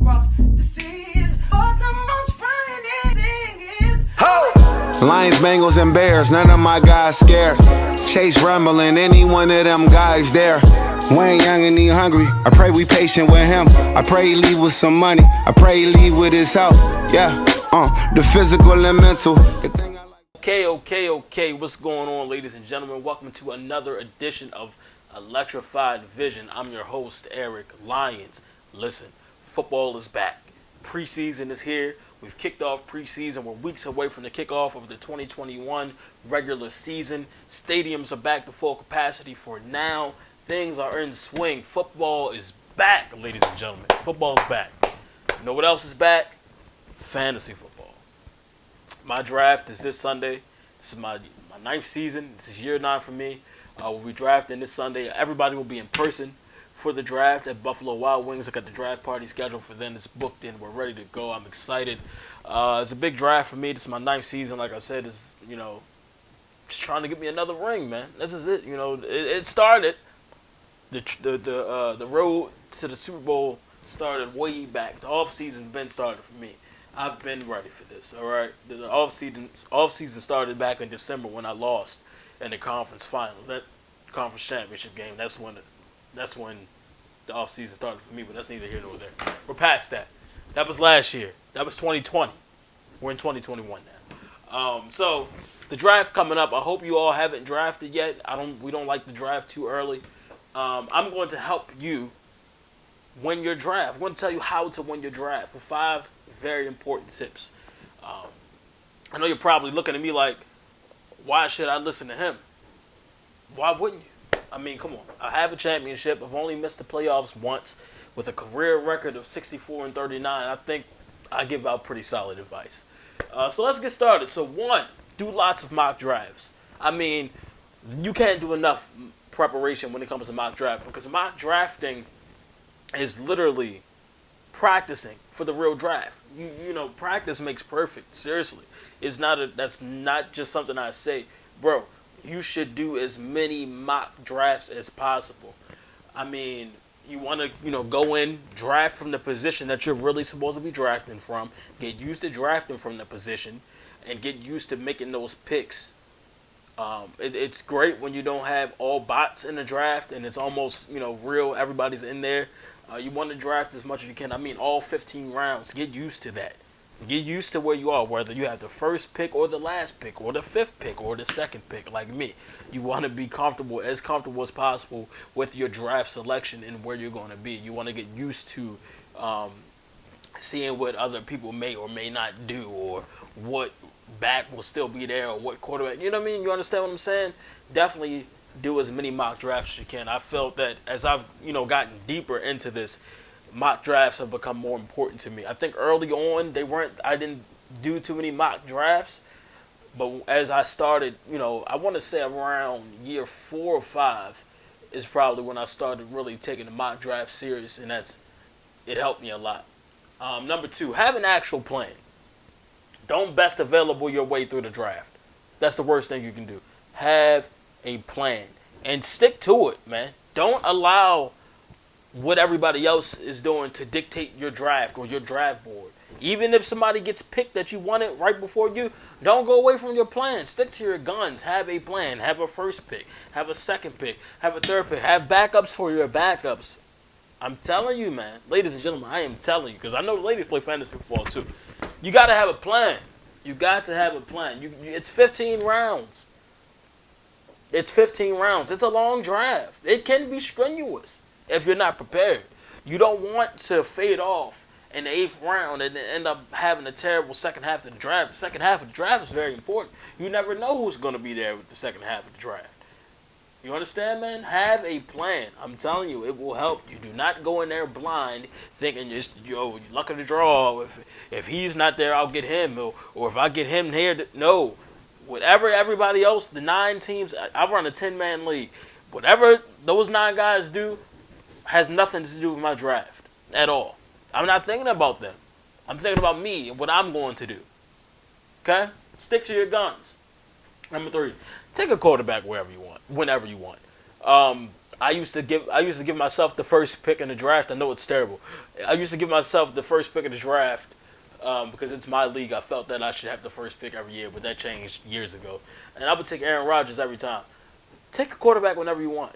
across the seas. But the most frightening thing is Lions, Bengals, and Bears, none of my guys scared. Chase rumbling, any one of them guys there. Wayne young and he hungry, I pray we patient with him. I pray he leave with some money, I pray he leave with his health. Yeah, the physical and mental. Okay, what's going on, ladies and gentlemen? Welcome to another edition of Electrified Vision. I'm your host, Eric Lyons. Listen, football is back. Preseason is here. We've kicked off preseason. We're weeks away from the kickoff of the 2021 regular season. Stadiums are back to full capacity for now. Things are in swing. Football is back, ladies and gentlemen. Football is back. You know what else is back? Fantasy football. My draft is this Sunday. This is my ninth season. This is year 9 for me. We'll be drafting this Sunday. Everybody will be in person for the draft at Buffalo Wild Wings. I got the draft party scheduled for them. It's booked in. We're ready to go. I'm excited. It's a big draft for me. This is my 9th season. Like I said, it's, just trying to get me another ring, man. This is it. It started. The road to the Super Bowl started way back. The offseason's been started for me. I've been ready for this, all right? The offseason started back in December when I lost in the conference finals. That conference championship game, that's when the offseason started for me, but that's neither here nor there. We're past that. That was last year. That was 2020. We're in 2021 now. So the draft coming up. I hope you all haven't drafted yet. We don't like to draft too early. I'm going to help you win your draft. I'm going to tell you how to win your draft with 5 very important tips. I know you're probably looking at me like, why should I listen to him? Why wouldn't you? I mean, come on. I have a championship. I've only missed the playoffs once with a career record of 64-39. I think I give out pretty solid advice. So let's get started. So 1, do lots of mock drafts. I mean, you can't do enough preparation when it comes to mock draft, because mock drafting is literally practicing for the real draft. Practice makes perfect. Seriously, that's not just something I say, bro. You should do as many mock drafts as possible. I mean, you want to go in, draft from the position that you're really supposed to be drafting from, get used to drafting from the position, and get used to making those picks. It's great when you don't have all bots in the draft and it's almost, real. Everybody's in there. You want to draft as much as you can. I mean, all 15 rounds. Get used to that. Get used to where you are, whether you have the first pick or the last pick or the 5th pick or the 2nd pick like me. You want to be comfortable as possible with your draft selection and where you're going to be. You want to get used to seeing what other people may or may not do, or what back will still be there, or what quarterback. You know what I mean? You understand what I'm saying? Definitely do as many mock drafts as you can. I felt that as I've gotten deeper into this, mock drafts have become more important to me. I think early on I didn't do too many mock drafts, but as I started, I want to say around year 4 or 5 is probably when I started really taking the mock draft serious, and it helped me a lot. Number 2, have an actual plan. Don't best available your way through the draft. That's the worst thing you can do. Have a plan and stick to it, man. Don't allow what everybody else is doing to dictate your draft or your draft board. Even if somebody gets picked that you wanted right before you, don't go away from your plan. Stick to your guns. Have a plan. Have a first pick. Have a 2nd pick. Have a 3rd pick. Have backups for your backups. I'm telling you, man. Ladies and gentlemen, I am telling you, because I know the ladies play fantasy football too. You got to have a plan. You got to have a plan. It's 15 rounds. It's 15 rounds. It's a long draft. It can be strenuous if you're not prepared. You don't want to fade off in the 8th round and end up having a terrible second half of the draft. The second half of the draft is very important. You never know who's going to be there with the second half of the draft. You understand, man? Have a plan. I'm telling you, it will help you. Do not go in there blind thinking, you're lucky to draw. If he's not there, I'll get him. Or if I get him here, no. Whatever everybody else, the 9 teams, I've run a 10-man league. Whatever those 9 guys do has nothing to do with my draft at all. I'm not thinking about them. I'm thinking about me and what I'm going to do. Okay? Stick to your guns. Number 3, take a quarterback wherever you want, whenever you want. I used to give myself the first pick in the draft. I know it's terrible. I used to give myself the first pick in the draft because it's my league. I felt that I should have the first pick every year, but that changed years ago. And I would take Aaron Rodgers every time. Take a quarterback whenever you want.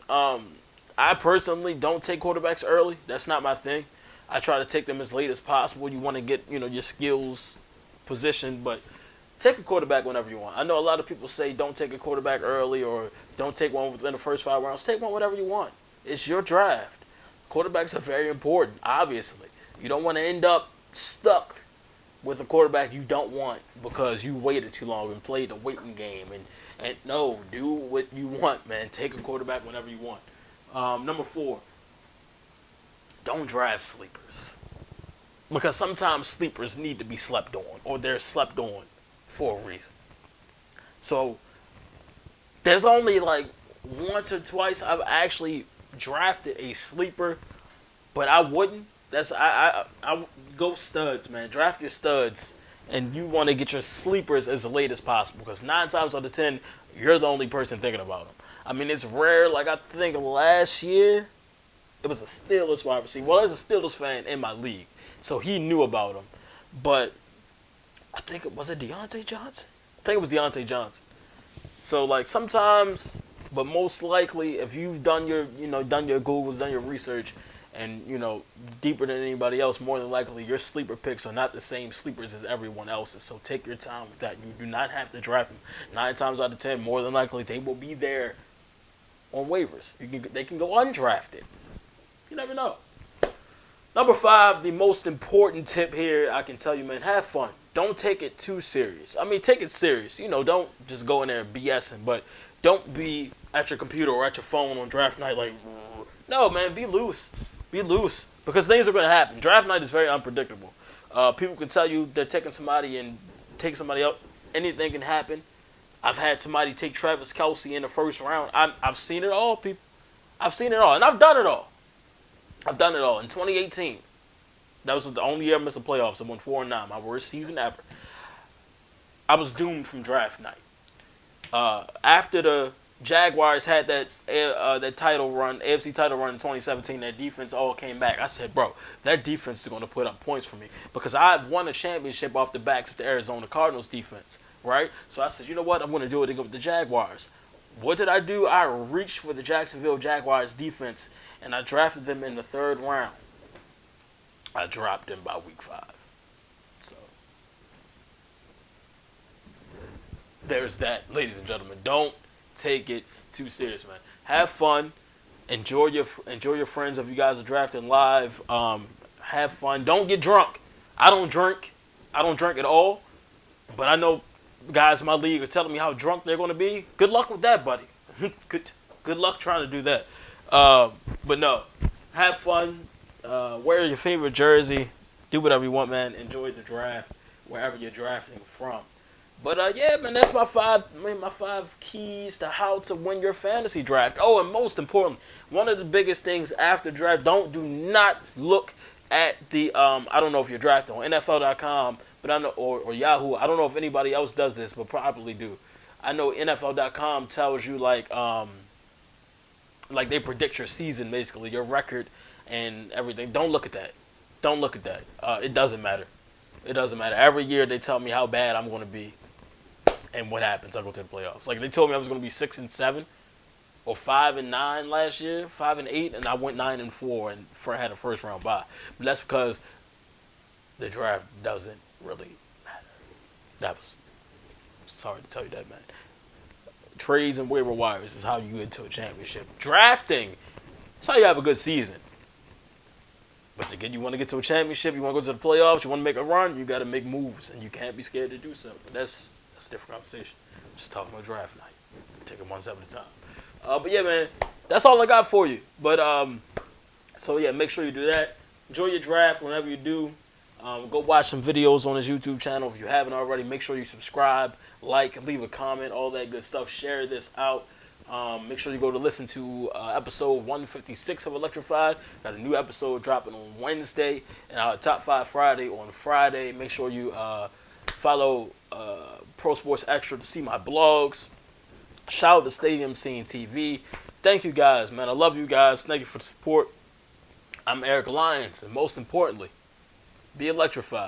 I personally don't take quarterbacks early. That's not my thing. I try to take them as late as possible. You want to get your skills positioned, but take a quarterback whenever you want. I know a lot of people say don't take a quarterback early or don't take one within the first 5 rounds. Take one whenever you want. It's your draft. Quarterbacks are very important, obviously. You don't want to end up stuck with a quarterback you don't want because you waited too long and played the waiting game. And no, do what you want, man. Take a quarterback whenever you want. Number 4, don't draft sleepers. Because sometimes sleepers need to be slept on, or they're slept on for a reason. So there's only like once or twice I've actually drafted a sleeper, but I wouldn't. I go studs, man. Draft your studs, and you want to get your sleepers as late as possible because 9 times out of 10 you're the only person thinking about them. I mean, it's rare. Like I think last year it was a Steelers wide receiver. Well, there's a Steelers fan in my league, so he knew about him. But I think it was Deontay Johnson. I think it was Deontay Johnson. So like sometimes, but most likely, if you've done your Googles, done your research, and deeper than anybody else, more than likely your sleeper picks are not the same sleepers as everyone else's. So take your time with that. You do not have to draft them. 9 times out of 10, more than likely, they will be there on waivers. They can go undrafted. You never know. Number 5, the most important tip here, I can tell you, man, have fun. Don't take it too serious. I mean, take it serious. Don't just go in there BSing, but don't be at your computer or at your phone on draft night like, no, man, be loose. Be loose. Because things are going to happen. Draft night is very unpredictable. People can tell you they're taking somebody and take somebody out. Anything can happen. I've had somebody take Travis Kelce in the first round. I've seen it all, people. I've seen it all. And I've done it all. I've done it all. In 2018, that was the only year I missed the playoffs. I won 4-9, my worst season ever. I was doomed from draft night. After the Jaguars had that title run, AFC title run in 2017, that defense all came back. I said, bro, that defense is going to put up points for me because I've won a championship off the backs of the Arizona Cardinals defense, right? So I said, you know what? I'm going to do it again with the Jaguars. What did I do? I reached for the Jacksonville Jaguars defense, and I drafted them in the 3rd round. I dropped them by week 5. So there's that, ladies and gentlemen. Don't take it too serious, man. Have fun. Enjoy your friends if you guys are drafting live. Have fun. Don't get drunk. I don't drink. I don't drink at all. But I know guys in my league are telling me how drunk they're going to be. Good luck with that, buddy. Good luck trying to do that. But no, have fun. Wear your favorite jersey. Do whatever you want, man. Enjoy the draft wherever you're drafting from. But yeah, man, that's my 5 keys to how to win your fantasy draft. Oh, and most important, one of the biggest things after draft, do not look at the I don't know if you're drafting on NFL.com, but I know or Yahoo. I don't know if anybody else does this, but probably do. I know NFL.com tells you like they predict your season, basically your record and everything. Don't look at that. Don't look at that. It doesn't matter. It doesn't matter. Every year they tell me how bad I'm going to be. And what happens? I go to the playoffs. Like they told me I was going to be 6-7 or 5-9 last year, 5-8, and I went 9-4 and had a 1st round bye. But that's because the draft doesn't really matter. That was sorry to tell you that, man. Trades and waiver wires is how you get to a championship. Drafting, that's how you have a good season. But again, you want to get to a championship, you want to go to the playoffs, you want to make a run, you got to make moves, and you can't be scared to do so. But that's a different conversation. I'm just talking about draft night. Take it one step at a time. But yeah, man, that's all I got for you. But so yeah, make sure you do that. Enjoy your draft whenever you do. Go watch some videos on his YouTube channel if you haven't already. Make sure you subscribe, like, leave a comment, all that good stuff. Share this out. Make sure you go to listen to episode 156 of Electrified. Got a new episode dropping on Wednesday, and our Top 5 Friday on Friday. Make sure you follow Pro Sports Extra to see my blogs. Shout out to Stadium Scene TV. thank you guys, man. I love you guys. Thank you for the support. I'm Eric Lyons, and most importantly, be electrified.